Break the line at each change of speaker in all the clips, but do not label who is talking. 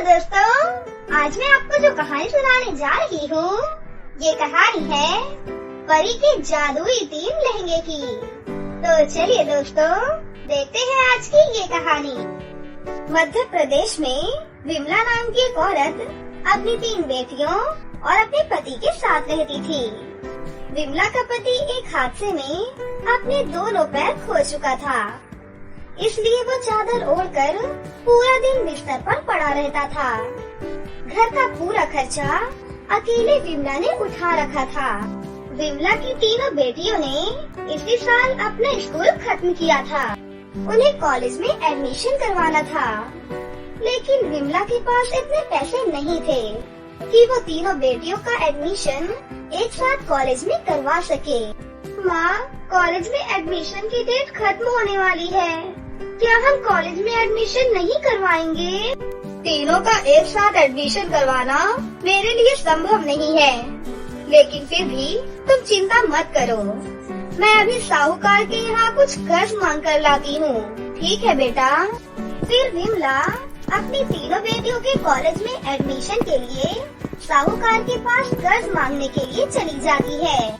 दोस्तों, आज मैं आपको जो कहानी सुनाने जा रही हूँ, ये कहानी है परी के जादुई 3 लहंगे की। तो चलिए दोस्तों, देखते हैं आज की ये कहानी। मध्य प्रदेश में विमला नाम की एक औरत अपनी 3 बेटियों और अपने पति के साथ रहती थी। विमला का पति एक हादसे में अपने दोनों पैर खो चुका था, इसलिए वो चादर ओढ़कर पूरा दिन बिस्तर पर पड़ा रहता था। घर का पूरा खर्चा अकेले विमला ने उठा रखा था। विमला की 3 बेटियों ने इसी साल अपना स्कूल खत्म किया था। उन्हें कॉलेज में एडमिशन करवाना था, लेकिन विमला के पास इतने पैसे नहीं थे कि वो 3 बेटियों का एडमिशन एक साथ कॉलेज में करवा सके। माँ, कॉलेज में एडमिशन की डेट खत्म होने वाली है, क्या हम कॉलेज में एडमिशन नहीं करवाएंगे? 3 का एक साथ एडमिशन करवाना मेरे लिए संभव नहीं है, लेकिन फिर भी तुम चिंता मत करो, मैं अभी साहूकार के यहाँ कुछ कर्ज मांग कर लाती हूँ। ठीक है बेटा। फिर विमला अपनी 3 बेटियों के कॉलेज में एडमिशन के लिए साहूकार के पास कर्ज मांगने के लिए चली जाती है।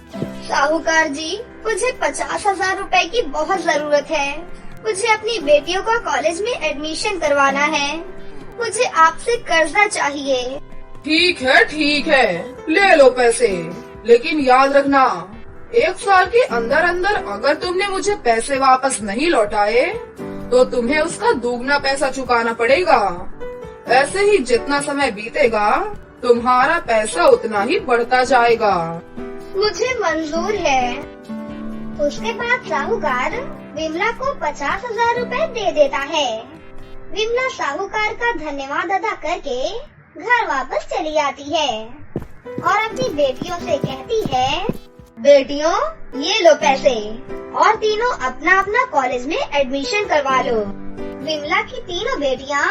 साहूकार जी, मुझे 50,000 रुपए की बहुत जरूरत है। मुझे अपनी बेटियों का कॉलेज में एडमिशन करवाना है। मुझे आपसे कर्जा चाहिए।
ठीक है, ले लो पैसे, लेकिन याद रखना 1 साल के अंदर अंदर अगर तुमने मुझे पैसे वापस नहीं लौटाए तो तुम्हें उसका दुगना पैसा चुकाना पड़ेगा। ऐसे ही जितना समय बीतेगा तुम्हारा पैसा उतना ही बढ़ता जाएगा।
मुझे मंजूर है। उसके बाद साहूकार विमला को 50,000 रुपए दे देता है। विमला साहूकार का धन्यवाद अदा करके घर वापस चली आती है और अपनी बेटियों से कहती है, बेटियों ये लो पैसे और तीनों अपना अपना कॉलेज में एडमिशन करवा लो। विमला की 3 बेटियां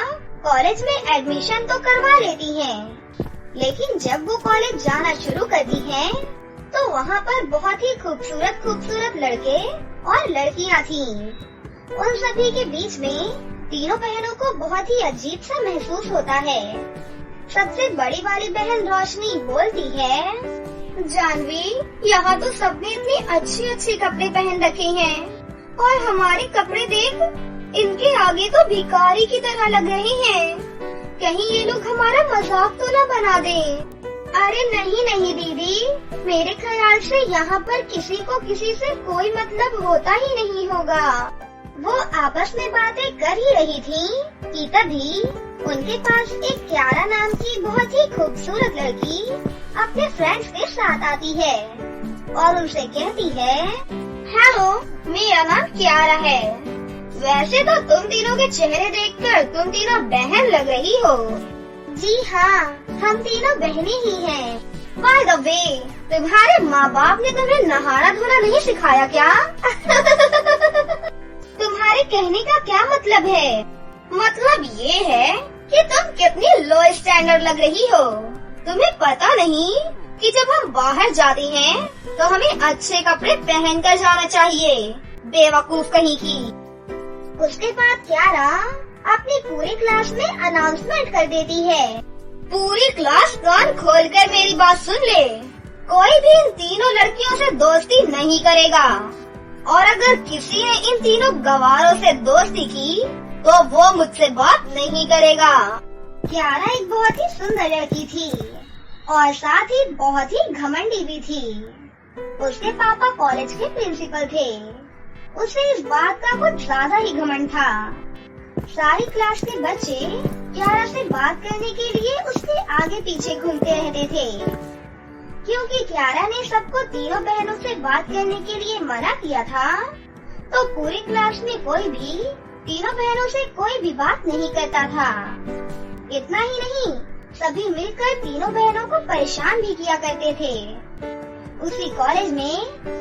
कॉलेज में एडमिशन तो करवा लेती हैं, लेकिन जब वो कॉलेज जाना शुरू करती हैं, तो वहाँ पर बहुत ही खूबसूरत लड़के और लड़कियाँ थीं। उन सभी के बीच में 3 बहनों को बहुत ही अजीब सा महसूस होता है। सबसे बड़ी वाली बहन रोशनी बोलती है, जानवी, यहाँ तो सबने इतनी अच्छी कपड़े पहन रखे हैं और हमारे कपड़े देख, इनके आगे तो भिखारी की तरह लग रहे हैं। कहीं ये लोग हमारा मजाक तो न बना दें। अरे नहीं दीदी, मेरे ख्याल से यहाँ पर किसी को किसी से कोई मतलब होता ही नहीं होगा। वो आपस में बातें कर ही रही थी कि तभी उनके पास एक क्यारा नाम की बहुत ही खूबसूरत लड़की अपने फ्रेंड्स के साथ आती है और उनसे कहती है, हेलो, मेरा नाम क्यारा है। वैसे तो तुम तीनों के चेहरे देखकर तुम तीनों बहन लग रही हो। जी हाँ, हम तीनों बहनें ही हैं। बाय द वे, तुम्हारे माँ बाप ने तुम्हें नहाना धोना नहीं सिखाया क्या? तुम्हारे कहने का क्या मतलब है? मतलब ये है कि तुम कितनी लो स्टैंडर्ड लग रही हो। तुम्हें पता नहीं कि जब हम बाहर जाते हैं तो हमें अच्छे कपड़े पहन कर जाना चाहिए, बेवकूफ कहीं की। उसके बाद क्यारा अपनी पूरी क्लास में अनाउंसमेंट कर देती है, पूरी क्लास कान खोलकर मेरी बात सुन ले, कोई भी इन 3 लड़कियों से दोस्ती नहीं करेगा और अगर किसी ने इन 3 गवारों से दोस्ती की तो वो मुझसे बात नहीं करेगा। क्यारा एक बहुत ही सुंदर लड़की थी और साथ ही बहुत ही घमंडी भी थी। उसके पापा कॉलेज के प्रिंसिपल थे। उसे इस बात का कुछ ज्यादा ही घमंड था। सारी क्लास के बच्चे क्यारा से बात करने के लिए उसके आगे पीछे घूमते रहते थे, क्योंकि क्यारा ने सबको 3 बहनों से बात करने के लिए मना किया था। तो पूरी क्लास में कोई भी 3 बहनों से कोई भी बात नहीं करता था। इतना ही नहीं, सभी मिलकर 3 बहनों को परेशान भी किया करते थे। उसी कॉलेज में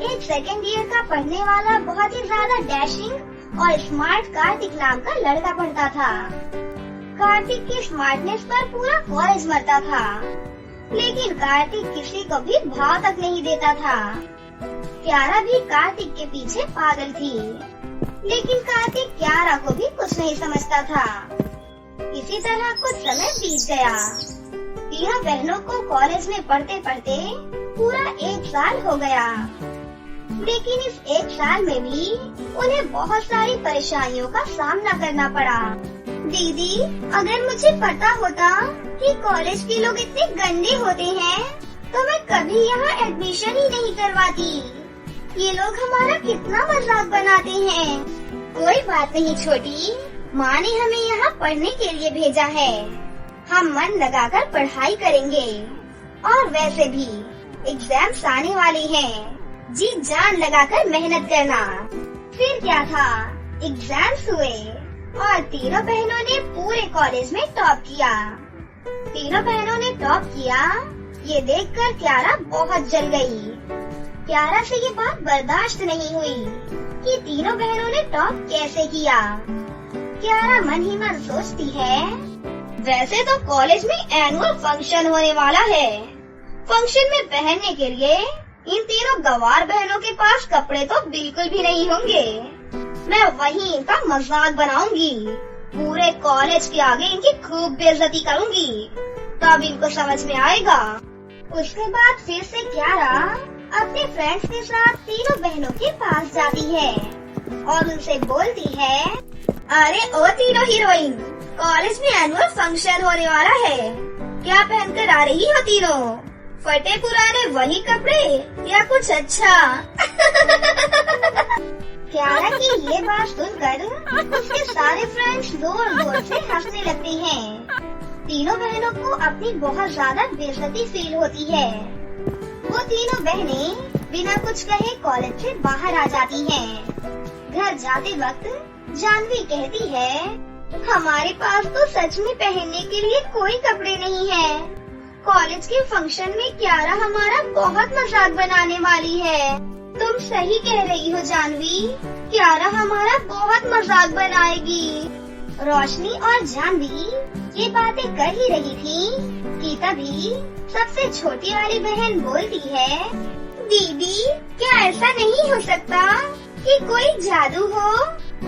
एक 2nd ईयर का पढ़ने वाला बहुत ही ज्यादा डैशिंग और स्मार्ट कार्तिक नाम का लड़का पढ़ता था। कार्तिक की स्मार्टनेस पर पूरा कॉलेज मरता था, लेकिन कार्तिक किसी को भी भाव तक नहीं देता था। क्यारा भी कार्तिक के पीछे पागल थी, लेकिन कार्तिक क्यारा को भी कुछ नहीं समझता था। इसी तरह कुछ समय बीत गया। तीनों बहनों को कॉलेज में पढ़ते पढ़ते पूरा 1 साल हो गया। लेकिन इस 1 साल में भी उन्हें बहुत सारी परेशानियों का सामना करना पड़ा। दीदी, अगर मुझे पता होता कि कॉलेज के लोग इतने गंदे होते हैं तो मैं कभी यहाँ एडमिशन ही नहीं करवाती। ये लोग हमारा कितना मजाक बनाते हैं। कोई बात नहीं छोटी, माँ ने हमें यहाँ पढ़ने के लिए भेजा है। हम मन लगाकर पढ़ाई करेंगे। और वैसे भी एग्जाम्स आने वाले हैं, जी जान लगाकर मेहनत करना। फिर क्या था, एग्जाम्स हुए और तीनों बहनों ने पूरे कॉलेज में टॉप किया। तीनों बहनों ने टॉप किया, ये देखकर क्यारा बहुत जल गई। क्यारा से ये बात बर्दाश्त नहीं हुई कि तीनों बहनों ने टॉप कैसे किया। क्यारा मन ही मन सोचती है, वैसे तो कॉलेज में एनुअल फंक्शन होने वाला है। फंक्शन में पहनने के लिए इन तीनों गंवार बहनों के पास कपड़े तो बिल्कुल भी नहीं होंगे। मैं वहीं इनका मजाक बनाऊंगी। पूरे कॉलेज के आगे इनकी खूब बेइज्जती करूंगी, तब इनको समझ में आएगा। उसके बाद फिर से क्यारा अपने फ्रेंड्स के साथ तीनों बहनों के पास जाती है और उनसे बोलती है, अरे ओ तीनों हीरोइन, कॉलेज में एनुअल फंक्शन होने वाला है, क्या पहनकर आ रही हो तीनों? फटे पुराने वही कपड़े या कुछ अच्छा? क्यारा की ये बात सुनकर उसके सारे फ्रेंड्स जोर जोर से हंसने लगते हैं। तीनों बहनों को अपनी बहुत ज्यादा बेइज्जती फील होती है। वो तीनों बहनें बिना कुछ कहे कॉलेज से बाहर आ जाती हैं। घर जाते वक्त जानवी कहती है, हमारे पास तो सच में पहनने के लिए कोई कपड़े नहीं है। कॉलेज के फंक्शन में क्यारा हमारा बहुत मजाक बनाने वाली है। तुम सही कह रही हो जानवी, क्यारा हमारा बहुत मजाक बनाएगी। रोशनी और जानवी ये बातें कर ही रही थी कि तभी सबसे छोटी वाली बहन बोलती है, दीदी, क्या ऐसा नहीं हो सकता कि कोई जादू हो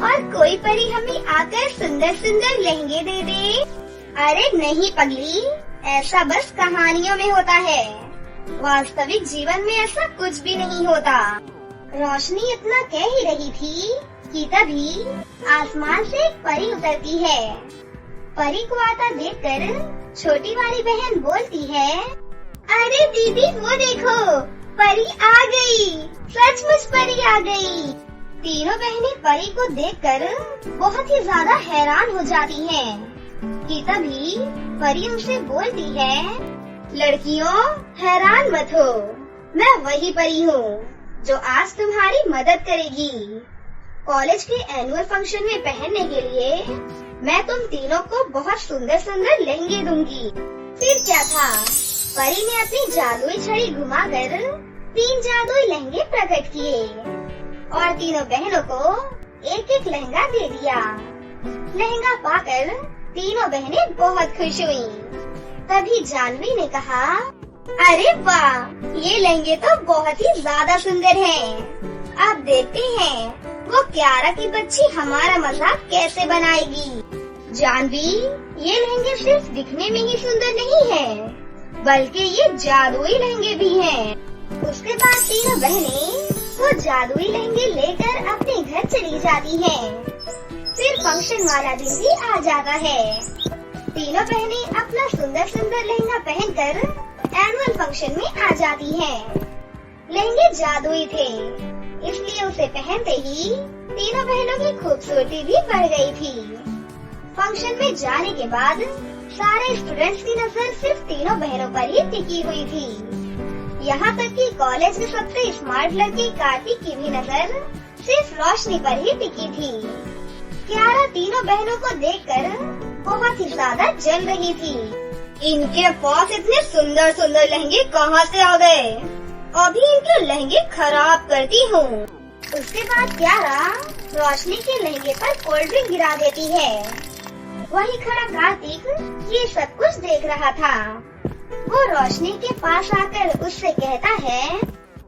और कोई परी हमें आकर सुंदर सुंदर लहंगे दे दे? अरे नहीं पगली, ऐसा बस कहानियों में होता है, वास्तविक जीवन में ऐसा कुछ भी नहीं होता। रोशनी इतना कह ही रही थी कि तभी आसमान से एक परी उतरती है। परी को आता देखकर छोटी वाली बहन बोलती है, अरे दीदी वो देखो, परी आ गई, सचमुच परी आ गई। तीनों बहनें परी को देखकर बहुत ही ज्यादा हैरान हो जाती हैं कि तभी परी उनसे बोलती है, लड़कियों हैरान मत हो, मैं वही परी हूँ जो आज तुम्हारी मदद करेगी। कॉलेज के एनुअल फंक्शन में पहनने के लिए मैं तुम तीनों को बहुत सुंदर सुंदर लहंगे दूंगी। फिर क्या था, परी ने अपनी जादुई छड़ी घुमाकर 3 जादुई लहंगे प्रकट किए और तीनों बहनों को एक एक लहंगा दे दिया। लहंगा पाकर तीनों बहनें बहुत खुश हुई। तभी जानवी ने कहा, अरे वाह, ये लहंगे तो बहुत ही ज्यादा सुंदर हैं। अब देखते हैं वो क्यारा की बच्ची हमारा मजाक कैसे बनाएगी। जानवी, ये लहंगे सिर्फ दिखने में ही सुंदर नहीं है, बल्कि ये जादुई लहंगे भी हैं। उसके बाद तीनों बहनें वो जादुई लहंगे लेकर अपने घर चली जाती हैं। फिर फंक्शन वाला दिन भी आ जाता है। तीनों बहनें अपना सुंदर सुंदर लहंगा पहनकर एनुअल फंक्शन में आ जाती हैं। लहंगे जादुई थे, इसलिए उसे पहनते ही तीनों बहनों की खूबसूरती भी बढ़ गई थी। फंक्शन में जाने के बाद सारे स्टूडेंट्स की नजर सिर्फ तीनों बहनों पर ही टिकी हुई थी। यहाँ तक कि कॉलेज में सबसे स्मार्ट लड़की कार्तिक की भी नजर सिर्फ रोशनी पर ही टिकी थी। क्यारा तीनों बहनों को देखकर बहुत ही ज्यादा जल रही थी। इनके पास इतने सुंदर सुंदर लहंगे कहाँ से आ गए? अभी इनके लहंगे खराब करती हूँ। उसके बाद क्यारा रोशनी के लहंगे पर कोल्ड ड्रिंक गिरा देती है। वहीं खड़ा कार्तिक ये सब कुछ देख रहा था। वो रोशनी के पास आकर उससे कहता है,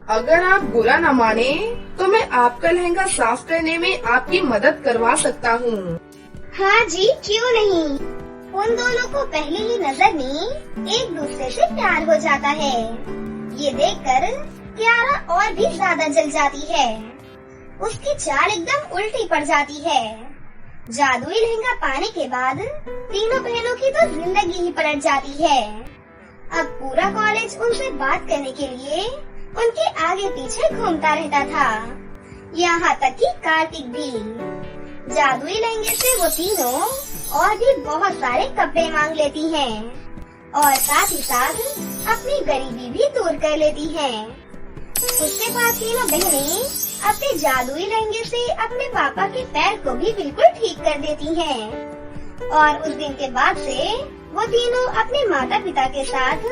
अगर आप बुरा न माने तो मैं आपका लहंगा साफ करने में आपकी मदद करवा सकता हूँ।
हाँ जी, क्यों नहीं। उन दोनों को पहले ही नजर में एक दूसरे से प्यार हो जाता है। ये देखकर क्यारा और भी ज्यादा जल जाती है। उसकी चाल एकदम उल्टी पड़ जाती है। जादुई लहंगा पाने के बाद तीनों बहनों की तो जिंदगी ही पलट जाती है। अब पूरा कॉलेज उनसे बात करने के लिए उनके आगे पीछे घूमता रहता था, यहाँ तक कि कार्तिक भी। जादुई लहंगे से वो तीनों और भी बहुत सारे कपड़े मांग लेती हैं और साथ ही साथ अपनी गरीबी भी दूर कर लेती हैं। उसके बाद तीनों बहनें अपने जादुई लहंगे से अपने पापा के पैर को भी बिल्कुल ठीक कर देती हैं और उस दिन के बाद से वो तीनों अपने माता पिता के साथ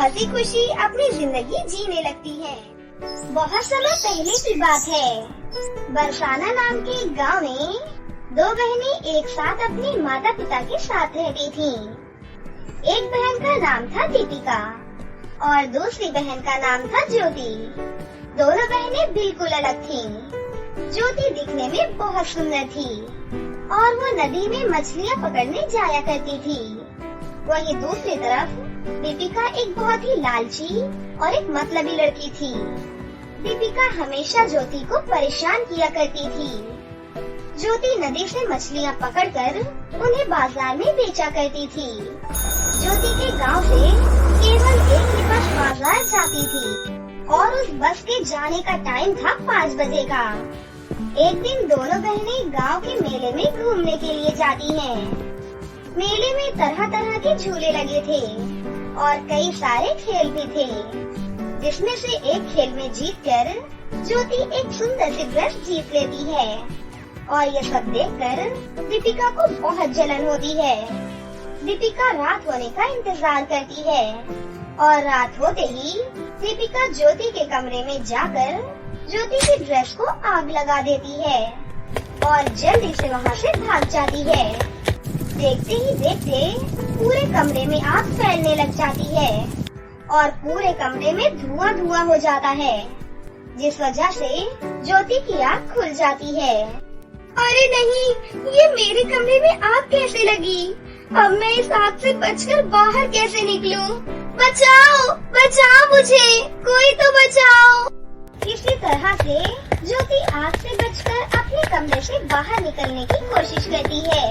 हंसी खुशी अपनी जिंदगी जीने लगती हैं। बहुत समय पहले की बात है। बरसाना नाम के एक गाँव में दो बहनें एक साथ अपने माता पिता के साथ रहती थीं। एक बहन का नाम था दीपिका और दूसरी बहन का नाम था ज्योति। दोनों बहनें बिल्कुल अलग थीं। ज्योति दिखने में बहुत सुंदर थी और वो नदी में मछलियाँ पकड़ने जाया करती थी। वहीं दूसरी तरफ दीपिका एक बहुत ही लालची और एक मतलबी लड़की थी। दीपिका हमेशा ज्योति को परेशान किया करती थी। ज्योति नदी से मछलियाँ पकड़कर उन्हें बाजार में बेचा करती थी। ज्योति के गांव से केवल एक ही बस बाजार जाती थी और उस बस के जाने का टाइम था 5 बजे का। एक दिन दोनों बहनें गांव के मेले में घूमने के लिए जाती हैं। मेले में तरह तरह के झूले लगे थे और कई सारे खेल भी थे, जिसमें से एक खेल में जीतकर ज्योति एक सुंदर सी ड्रेस जीत लेती है और ये सब देखकर दीपिका को बहुत जलन होती है। दीपिका रात होने का इंतजार करती है और रात होते ही दीपिका ज्योति के कमरे में जाकर ज्योति की ड्रेस को आग लगा देती है और जल्दी से वहाँ से भाग जाती है। देखते ही देखते पूरे कमरे में आग फैलने लग जाती है और पूरे कमरे में धुआं धुआं हो जाता है, जिस वजह से ज्योति की आग खुल जाती है। अरे नहीं, ये मेरे कमरे में आग कैसे लगी? अब मैं इस आग से बचकर बाहर कैसे निकलूं? बचाओ, बचाओ मुझे, कोई तो बचाओ। इसी तरह से ज्योति आग से बचकर अपने कमरे से बाहर निकलने की कोशिश करती है,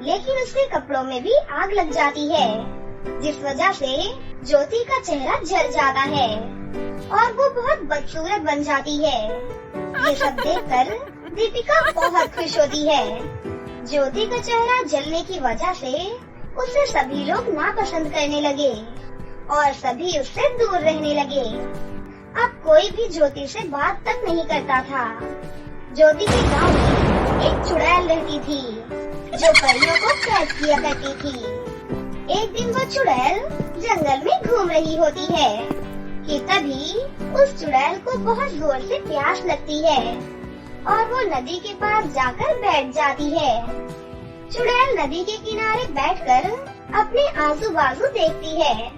लेकिन उसके कपड़ों में भी आग लग जाती है, जिस वजह से ज्योति का चेहरा जल जाता है और वो बहुत बदसूरत बन जाती है। ये सब देखकर दीपिका बहुत खुश होती है। ज्योति का चेहरा जलने की वजह से उसे सभी लोग नापसंद करने लगे और सभी उससे दूर रहने लगे। अब कोई भी ज्योति से बात तक नहीं करता था। ज्योति के गांव में एक चुड़ैल रहती थी जो परियों को कैद किया करती थी। एक दिन वो चुड़ैल जंगल में घूम रही होती है कि तभी उस चुड़ैल को बहुत जोर से प्यास लगती है और वो नदी के पास जाकर बैठ जाती है। चुड़ैल नदी के किनारे बैठकर अपने आजू बाजू देखती है।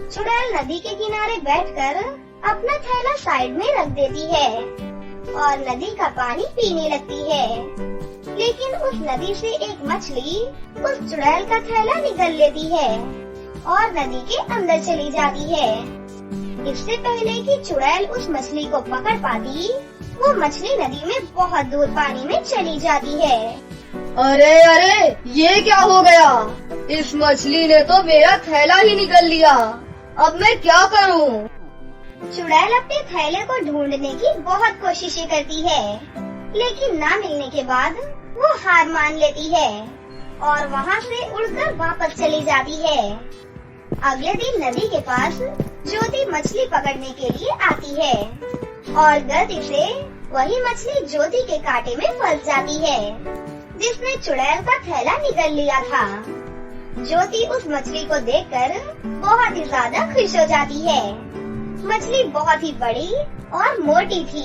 चुड़ैल नदी के किनारे बैठकर अपना थैला साइड में रख देती है और नदी का पानी पीने लगती है, लेकिन उस नदी से एक मछली उस चुड़ैल का थैला निगल लेती है और नदी के अंदर चली जाती है। इससे पहले कि चुड़ैल उस मछली को पकड़ पाती, वो मछली नदी में बहुत दूर पानी में चली जाती है।
अरे अरे, ये क्या हो गया? इस मछली ने तो मेरा थैला ही निगल लिया। अब मैं क्या करूं?
चुड़ैल अपने थैले को ढूंढने की बहुत कोशिशें करती है, लेकिन ना मिलने के बाद वो हार मान लेती है और वहाँ से उड़कर वापस चली जाती है। अगले दिन नदी के पास ज्योति मछली पकड़ने के लिए आती है और गलती से वही मछली ज्योति के कांटे में फंस जाती है, जिसने चुड़ैल का थैला निगल लिया था। ज्योति उस मछली को देखकर बहुत ही ज्यादा खुश हो जाती है। मछली बहुत ही बड़ी और मोटी थी।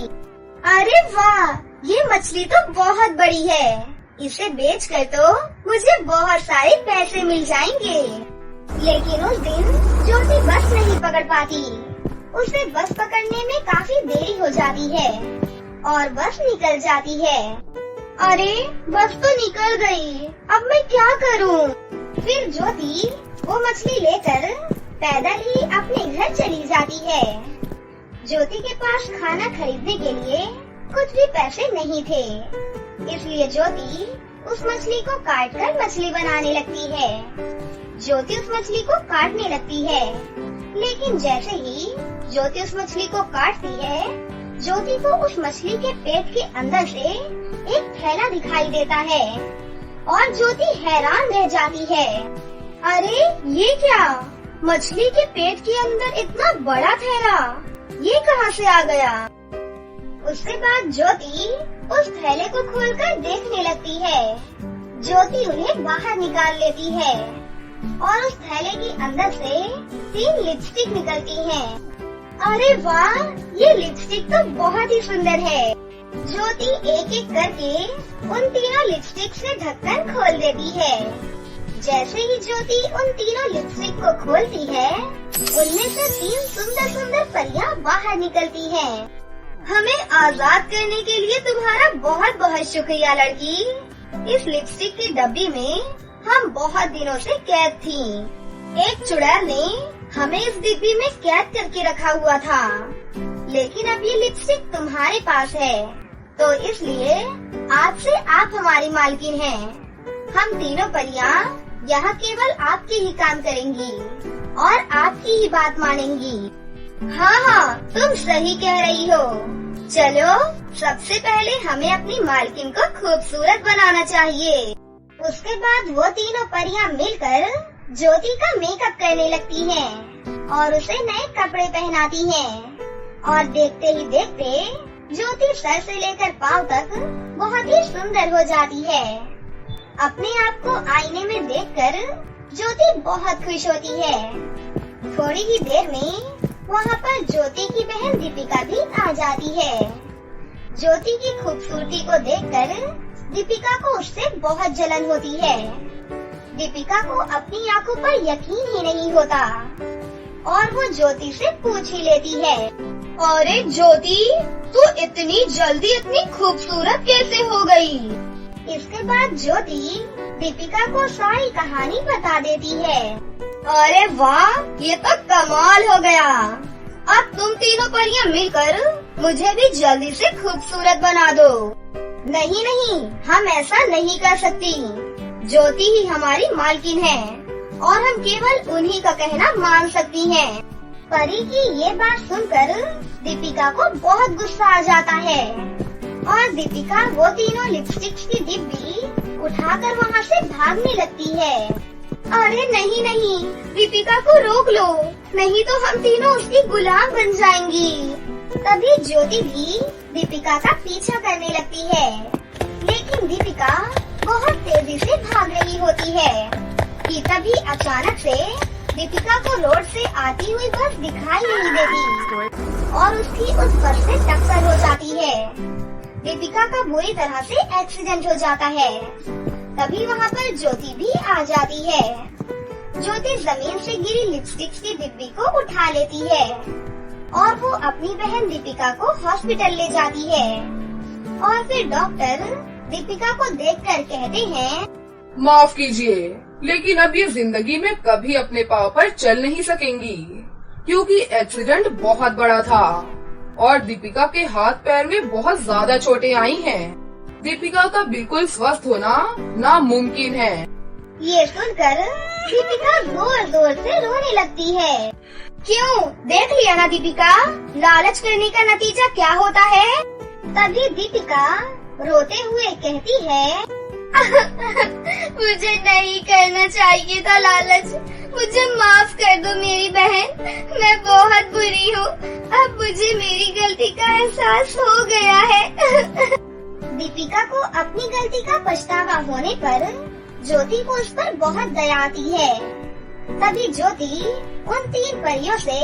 अरे वाह, ये मछली तो बहुत बड़ी है। इसे बेचकर तो मुझे बहुत सारे पैसे मिल जाएंगे। लेकिन उस दिन ज्योति बस नहीं पकड़ पाती। उसे बस पकड़ने में काफी देरी हो जाती है और बस निकल जाती है। अरे, बस तो निकल गई। अब मैं क्या करूं? फिर ज्योति वो मछली लेकर पैदल ही अपने घर चली जाती है। ज्योति के पास खाना खरीदने के लिए कुछ भी पैसे नहीं थे, इसलिए ज्योति उस मछली को काटकर मछली बनाने लगती है। ज्योति उस मछली को काटने लगती है, लेकिन जैसे ही ज्योति उस मछली को काटती है, ज्योति को उस मछली के पेट के अंदर से एक थैला दिखाई देता है और ज्योति हैरान रह जाती है। अरे ये क्या, मछली के पेट के अंदर इतना बड़ा थैला, ये कहाँ से आ गया? उसके बाद ज्योति उस थैले को खोलकर देखने लगती है। ज्योति उन्हें बाहर निकाल लेती है और उस थैले के अंदर से 3 लिपस्टिक निकलती हैं। अरे वाह, ये लिपस्टिक तो बहुत ही सुंदर है। ज्योति एक एक करके उन तीनों लिपस्टिक से ढक्कन खोल देती है। जैसे ही ज्योति उन तीनों लिपस्टिक को खोलती है, उनमें से 3 सुंदर सुंदर परियां बाहर निकलती हैं। हमें आजाद करने के लिए तुम्हारा बहुत बहुत शुक्रिया लड़की। इस लिपस्टिक की डब्बी में हम बहुत दिनों से कैद थी। एक चुड़ैल ने हमें इस डिब्बी में कैद करके रखा हुआ था, लेकिन अब ये लिपस्टिक तुम्हारे पास है, तो इसलिए आज से आप हमारी मालकिन हैं। हम तीनों परियां यहाँ केवल आपके ही काम करेंगी और आपकी ही बात मानेंगी। हाँ, तुम सही कह रही हो। चलो, सबसे पहले हमें अपनी मालकिन को खूबसूरत बनाना चाहिए। उसके बाद वो तीनों परियां मिलकर ज्योति का मेकअप करने लगती हैं और उसे नए कपड़े पहनाती हैं। और देखते ही देखते ज्योति सर से लेकर पाँव तक बहुत ही सुंदर हो जाती है। अपने आप को आईने में देखकर ज्योति बहुत खुश होती है। थोड़ी ही देर में वहाँ पर ज्योति की बहन दीपिका भी आ जाती है। ज्योति की खूबसूरती को देखकर दीपिका को उससे बहुत जलन होती है। दीपिका को अपनी आंखों पर यकीन ही नहीं होता और वो ज्योति से पूछ ही लेती है, अरे ज्योति, तू इतनी जल्दी इतनी खूबसूरत कैसे हो गई? इसके बाद ज्योति दीपिका को सारी कहानी बता देती है। अरे वाह, ये तो कमाल हो गया। अब तुम तीनों परियां मिलकर मुझे भी जल्दी से खूबसूरत बना दो। नहीं नहीं, हम ऐसा नहीं कर सकती। ज्योति ही हमारी मालकिन है और हम केवल उन्हीं का कहना मान सकती हैं। परी की ये बात सुनकर दीपिका को बहुत गुस्सा आ जाता है और दीपिका वो तीनों लिपस्टिक्स की डिब्बी उठाकर वहाँ से भागने लगती है। अरे नहीं नहीं, दीपिका को रोक लो, नहीं तो हम तीनों उसकी गुलाम बन जाएंगी। तभी ज्योति भी दीपिका का पीछा करने लगती है, लेकिन दीपिका बहुत तेजी से भाग रही होती है कि तभी अचानक से दीपिका को रोड से आती हुई बस दिखाई नहीं देती और उसकी उस बस से टक्कर हो जाती है। दीपिका का बुरी तरह से एक्सीडेंट हो जाता है। तभी वहाँ पर ज्योति भी आ जाती है। ज्योति जमीन से गिरी लिपस्टिक्स की डिब्बी को उठा लेती है और वो अपनी बहन दीपिका को हॉस्पिटल ले जाती है। और फिर डॉक्टर दीपिका को देखकर कहते हैं,
माफ कीजिए, लेकिन अब ये जिंदगी में कभी अपने पाँव पर चल नहीं सकेंगी, क्योंकि एक्सीडेंट बहुत बड़ा था और दीपिका के हाथ पैर में बहुत ज्यादा चोटें आई हैं। दीपिका का बिल्कुल स्वस्थ होना नामुमकिन है।
ये सुनकर दीपिका जोर जोर से रोने लगती है। क्यों, देख लिया ना दीपिका, लालच करने का नतीजा क्या होता है। तभी दीपिका रोते हुए कहती है, मुझे नहीं करना चाहिए था लालच, मुझे माफ कर दो मेरी बहन, मैं बहुत बुरी हूँ, अब मुझे मेरी गलती का एहसास हो गया है। दीपिका को अपनी गलती का पछतावा होने पर ज्योति को उस पर बहुत दया आती है। तभी ज्योति उन 3 परियों से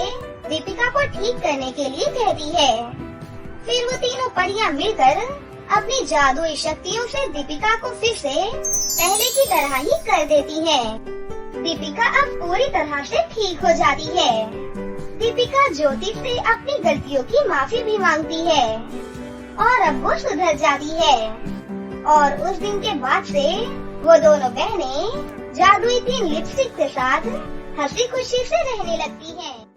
दीपिका को ठीक करने के लिए कहती है। फिर वो तीनों परियां मिलकर अपनी जादुई शक्तियों से दीपिका को फिर से पहले की तरह ही कर देती हैं। दीपिका अब पूरी तरह से ठीक हो जाती है। दीपिका ज्योति से अपनी गलतियों की माफी भी मांगती है और अब वो सुधर जाती है। और उस दिन के बाद से वो दोनों बहनें जादू लुईतीन लिपस्टिक के साथ हंसी खुशी से रहने लगती है।